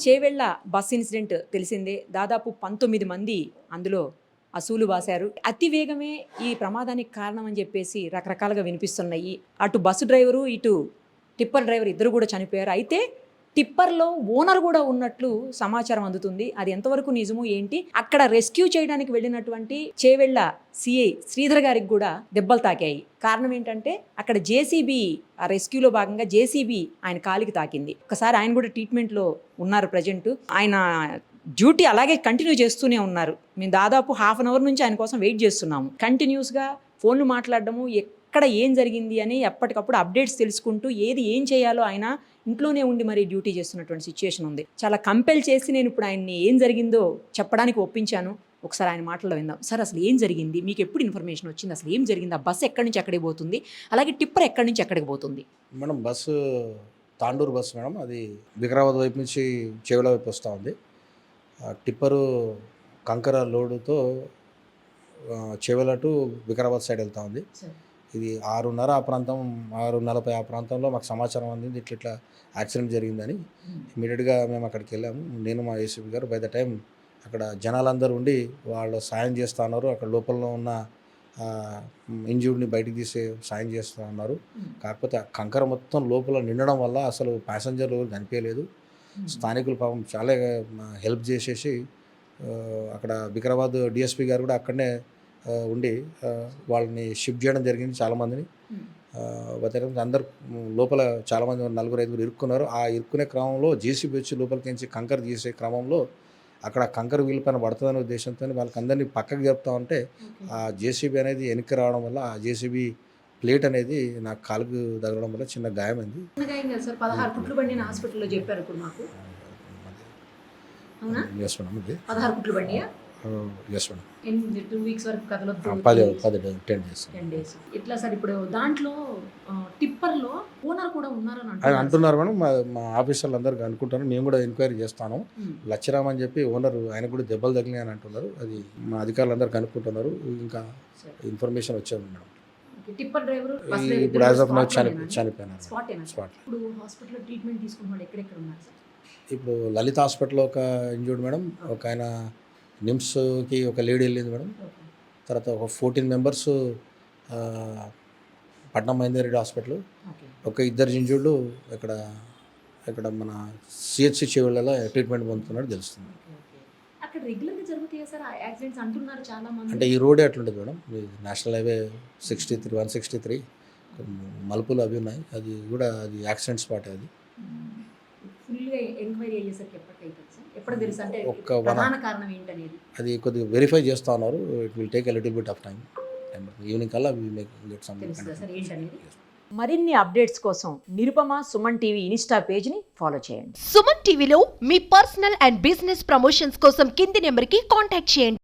Chevella bus incident తెలిసిందే. దాదాపు 19 మంది అందులో అసూలు బాశారు. అతి వేగమే ఈ ప్రమాదానికి కారణం అని చెప్పేసి రకరకాలుగా వినిపిస్తున్నాయి. అటు బస్సు డ్రైవరు, ఇటు టిప్పర్ డ్రైవర్ ఇద్దరు కూడా చనిపోయారు. అయితే టిప్పర్లో ఓనర్ కూడా ఉన్నట్లు సమాచారం అందుతుంది. అది ఎంతవరకు నిజము ఏంటి? అక్కడ రెస్క్యూ చేయడానికి వెళ్ళినటువంటి చేవెళ్ళ సిఐ శ్రీధర్ గారికి కూడా దెబ్బలు తాకాయి. కారణం ఏంటంటే అక్కడ జేసీబీ, ఆ రెస్క్యూలో భాగంగా జేసీబీ ఆయన కాలికి తాకింది. ఒకసారి ఆయన కూడా ట్రీట్మెంట్లో ఉన్నారు. ప్రజెంట్ ఆయన డ్యూటీ అలాగే కంటిన్యూ చేస్తూనే ఉన్నారు. మేము దాదాపు హాఫ్ అన్ అవర్ నుంచి ఆయన కోసం వెయిట్ చేస్తున్నాము. కంటిన్యూస్గా ఫోన్లు మాట్లాడడము, ఎక్కడ ఏం జరిగింది అని ఎప్పటికప్పుడు అప్డేట్స్ తెలుసుకుంటూ ఏం చేయాలో ఆయన ఇంట్లోనే ఉండి మరి డ్యూటీ చేస్తున్నటువంటి సిచ్యుయేషన్ ఉంది. చాలా కంపెల్ చేసి నేను ఇప్పుడు ఆయన్ని ఏం జరిగిందో చెప్పడానికి ఒప్పించాను. ఒకసారి ఆయన మాటల్లో విందాం. సార్, అసలు ఏం జరిగింది? మీకు ఎప్పుడు ఇన్ఫర్మేషన్ వచ్చింది? అసలు ఏం జరిగింది? ఆ బస్సు ఎక్కడి నుంచి ఎక్కడికి పోతుంది? అలాగే టిప్పర్ ఎక్కడి నుంచి ఎక్కడికి పోతుంది? Madam, bus Tandur bus madam. అది వికారాబాద్ వైపు నుంచి చేవెళ్ళ వైపు వస్తూ ఉంది. టిప్పరు కంకర లోడుతో చేవెళ్ళ టు వికారాబాద్ సైడ్ వెళ్తూ ఉంది. ఇది 6:30 ఆ ప్రాంతం, 6:40 ఆ ప్రాంతంలో మాకు సమాచారం అందింది ఇట్లా యాక్సిడెంట్ జరిగిందని. ఇమీడియట్గా మేము అక్కడికి వెళ్ళాము. నేను మా ఏసీపీ గారు. బై ద టైం అక్కడ జనాలందరూ ఉండి వాళ్ళు సాయం చేస్తూ ఉన్నారు. అక్కడ లోపల ఉన్న ఇంజ్యూర్డ్ని బయటికి తీసే సాయం చేస్తూ ఉన్నారు. కాకపోతే కంకర మొత్తం లోపల నిండడం వల్ల అసలు ప్యాసింజర్లు ఎవరు కనిపించలేదు. స్థానికులు పాపం చాలా హెల్ప్ చేసేసి అక్కడ వికారాబాద్ డిఎస్పీ గారు కూడా అక్కడనే ఉండి వాళ్ళని షిఫ్ట్ చేయడం జరిగింది చాలామందిని. అందరు లోపల చాలామంది 4-5 ఇరుక్కున్నారు. ఆ ఇరుక్కునే క్రమంలో జేసీబీ వచ్చి లోపలికి కంకర తీసే క్రమంలో అక్కడ కంకర వీళ్ళపైన పడుతుందనే ఉద్దేశంతో వాళ్ళకి అందరినీ పక్కకు జరుపుతూ ఉంటే ఆ జేసీబీ అనేది వెనక్కి రావడం వల్ల ఆ జేసీబీ ప్లేట్ అనేది నాకు కాలుకు తగలడం వల్ల చిన్న గాయమైంది. 16 కుట్లు బండి హాస్పిటల్లో చెప్పారు ఇప్పుడు మాకు. అవునా? Yes madam. ఇది 16 కుట్లు బండియా? Yes madam. 2 వీక్స్ వరకు కదలొద్దు. 10 డేస్. ఇట్లా సార్, ఇప్పుడు దాంట్లో టిప్పర్లో ఓనర్ కూడా ఉన్నారని అంటున్నారు మేడం. మా ఆఫీసర్లు అందరికీ అనుకుంటారు. మేము కూడా ఎంక్వైరీ చేస్తాను. లచ్చిరామ్ అని చెప్పి ఓనర్, ఆయన కూడా దెబ్బలు తగిలినాయి అని అంటున్నారు. అది మా అధికారులు అందరికీ అనుకుంటున్నారు. ఇంకా ఇన్ఫర్మేషన్ వచ్చేది మేడం. టిప్పర్ డ్రైవర్ ఇప్పుడు యాజ్ ఆఫ్ నౌ చనిపోయినారు. స్పాట్. ఇప్పుడు హాస్పిటల్లో ట్రీట్మెంట్ తీసుకున్న ఎక్కడెక్కడ ఉన్నారు సార్? ఇప్పుడు లలిత హాస్పిటల్లో ఒక ఇంజూర్డ్ మేడం, ఒక ఆయన నిమ్స్కి ఒక లేడీ వెళ్ళింది మేడం. తర్వాత ఒక 14 మెంబర్స్ పట్నం మహేందర్ హాస్పిటల్, ఒక 2 ఇంజూర్డ్ ఇక్కడ మన సిహెచ్సి చేవెళ్ళలో ట్రీట్మెంట్ పొందుతున్నాడు తెలుస్తుంది. అక్కడ రెగ్యులర్గా జరుగుతాయి సార్ యాక్సిడెంట్స్ అంటున్నారు చాలా మంది. అంటే ఈ రోడే అట్లుంటుంది మేడం. నేషనల్ హైవే 163 మలుపులు అవి ఉన్నాయి. అది కూడా అది యాక్సిడెంట్ స్పాట్. అది ఫుల్గా ఎంక్వైరీ అయ్యేసరికి ఎప్పుడు తెలుసు అంటే ప్రధాన కారణం ఏంటనేది అది కొద్దిగా వెరిఫై చేస్తూ ఉన్నారు. It will take a little bit of time. Evening కల్లా వి మేక్ గెట్ సమ్ ఏంటనేది. మరిన్ని అప్డేట్స్ కోసం నిరుపమ సుమన్ టీవీ ఇన్స్టా పేజ్ని ఫాలో చేయండి. సుమన్ టీవీలో మీ పర్సనల్ అండ్ బిజినెస్ ప్రమోషన్స్ కోసం కింది నెంబర్కి కాంటాక్ట్ చేయండి.